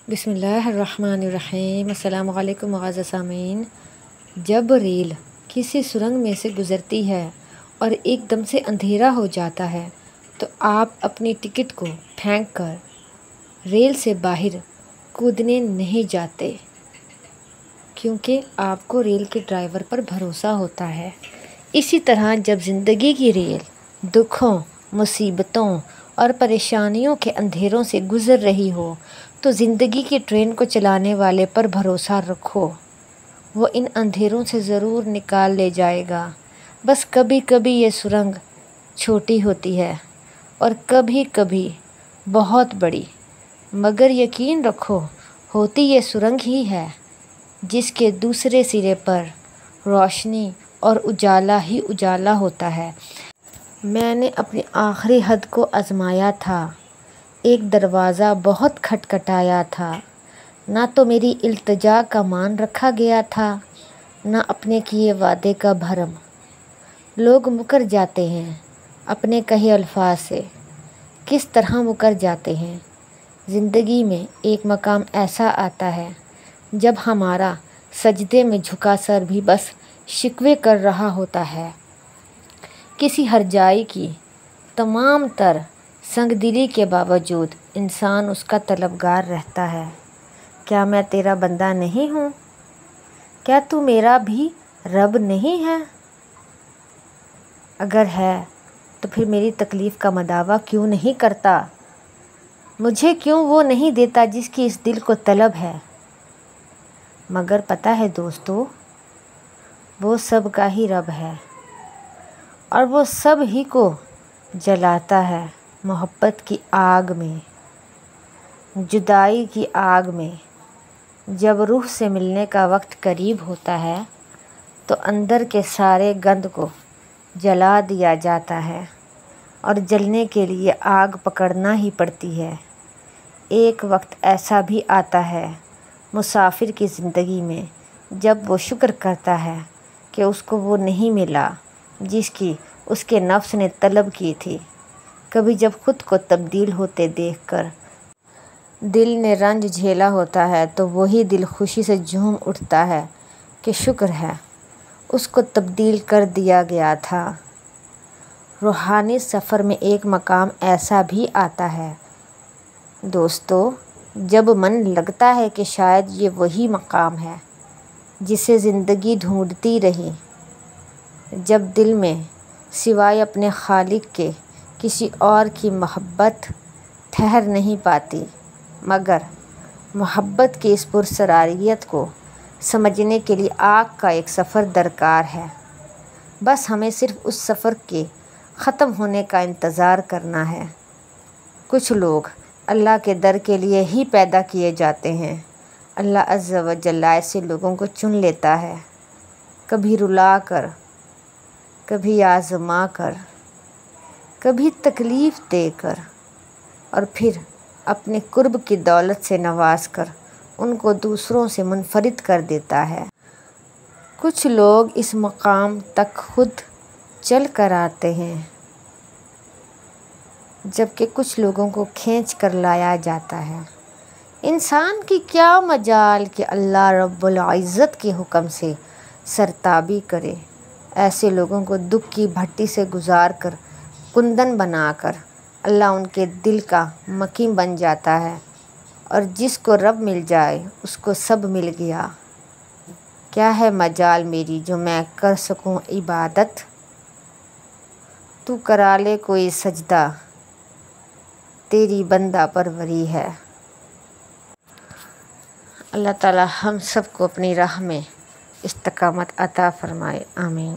بسم اللہ الرحمن الرحیم۔ السلام علیکم معزز سامعین۔ جب ریل کسی سرنگ میں سے گزرتی ہے اور ایک دم سے اندھیرا ہو جاتا ہے تو آپ اپنی ٹکٹ کو پھینک کر ریل سے باہر کودنے نہیں جاتے، کیونکہ آپ کو ریل کے ڈرائیور پر بھروسہ ہوتا ہے۔ اسی طرح جب زندگی کی ریل دکھوں، مصیبتوں اور پریشانیوں کے اندھیروں سے گزر رہی ہو تو زندگی کی ٹرین کو چلانے والے پر بھروسہ رکھو، وہ ان اندھیروں سے ضرور نکال لے جائے گا۔ بس کبھی کبھی یہ سرنگ چھوٹی ہوتی ہے اور کبھی کبھی بہت بڑی، مگر یقین رکھو ہوتی یہ سرنگ ہی ہے جس کے دوسرے سرے پر روشنی اور اجالا ہی اجالا ہوتا ہے۔ میں نے اپنی آخری حد کو آزمایا تھا، ایک دروازہ بہت کھٹکھٹایا تھا، نہ تو میری التجا کا مان رکھا گیا تھا، نہ اپنے کیے وعدے کا بھرم۔ لوگ مکر جاتے ہیں اپنے کہے الفاظ سے، کس طرح مکر جاتے ہیں۔ زندگی میں ایک مقام ایسا آتا ہے جب ہمارا سجدے میں جھکا سر بھی بس شکوے کر رہا ہوتا ہے۔ کسی ہرجائی کی تمام تر سنگ دلی کے باوجود انسان اس کا طلبگار رہتا ہے۔ کیا میں تیرا بندہ نہیں ہوں؟ کیا تو میرا بھی رب نہیں ہے؟ اگر ہے تو پھر میری تکلیف کا مداوع کیوں نہیں کرتا؟ مجھے کیوں وہ نہیں دیتا جس کی اس دل کو طلب ہے؟ مگر پتہ ہے دوستو، وہ سب کا ہی رب ہے اور وہ سب ہی کو جلاتا ہے محبت کی آگ میں، جدائی کی آگ میں۔ جب روح سے ملنے کا وقت قریب ہوتا ہے تو اندر کے سارے گند کو جلا دیا جاتا ہے اور جلنے کے لیے آگ پکڑنا ہی پڑتی ہے۔ ایک وقت ایسا بھی آتا ہے مسافر کی زندگی میں جب وہ شکر کرتا ہے کہ اس کو وہ نہیں ملا جس کی اس کے نفس نے طلب کی تھی۔ کبھی جب خود کو تبدیل ہوتے دیکھ کر دل نے رنج جھیلا ہوتا ہے تو وہی دل خوشی سے جھوم اٹھتا ہے کہ شکر ہے اس کو تبدیل کر دیا گیا تھا۔ روحانی سفر میں ایک مقام ایسا بھی آتا ہے دوستو جب من لگتا ہے کہ شاید یہ وہی مقام ہے جسے زندگی ڈھونڈتی رہی، جب دل میں سوائے اپنے خالق کے کسی اور کی محبت ٹھہر نہیں پاتی۔ مگر محبت کی اس پراسراریت کو سمجھنے کے لیے آگ کا ایک سفر درکار ہے۔ بس ہمیں صرف اس سفر کے ختم ہونے کا انتظار کرنا ہے۔ کچھ لوگ اللہ کے در کے لیے ہی پیدا کیے جاتے ہیں۔ اللہ عز و جل ایسے لوگوں کو چن لیتا ہے، کبھی رلا کر، کبھی آزما کر، کبھی تکلیف دے کر اور پھر اپنے قرب کی دولت سے نواز کر ان کو دوسروں سے منفرد کر دیتا ہے۔ کچھ لوگ اس مقام تک خود چل کر آتے ہیں، جبکہ کچھ لوگوں کو کھینچ کر لایا جاتا ہے۔ انسان کی کیا مجال کہ اللہ رب العزت کے حکم سے سرتابی کرے۔ ایسے لوگوں کو دکھ کی بھٹی سے گزار کر کندن بنا کر اللہ ان کے دل کا مقیم بن جاتا ہے، اور جس کو رب مل جائے اس کو سب مل گیا۔ کیا ہے مجال میری جو میں کر سکوں عبادت، تو کرا لے کوئی سجدہ، تیری بندہ پروری ہے۔ اللہ تعالی ہم سب کو اپنی راہ میں استقامت عطا فرمائے، آمین۔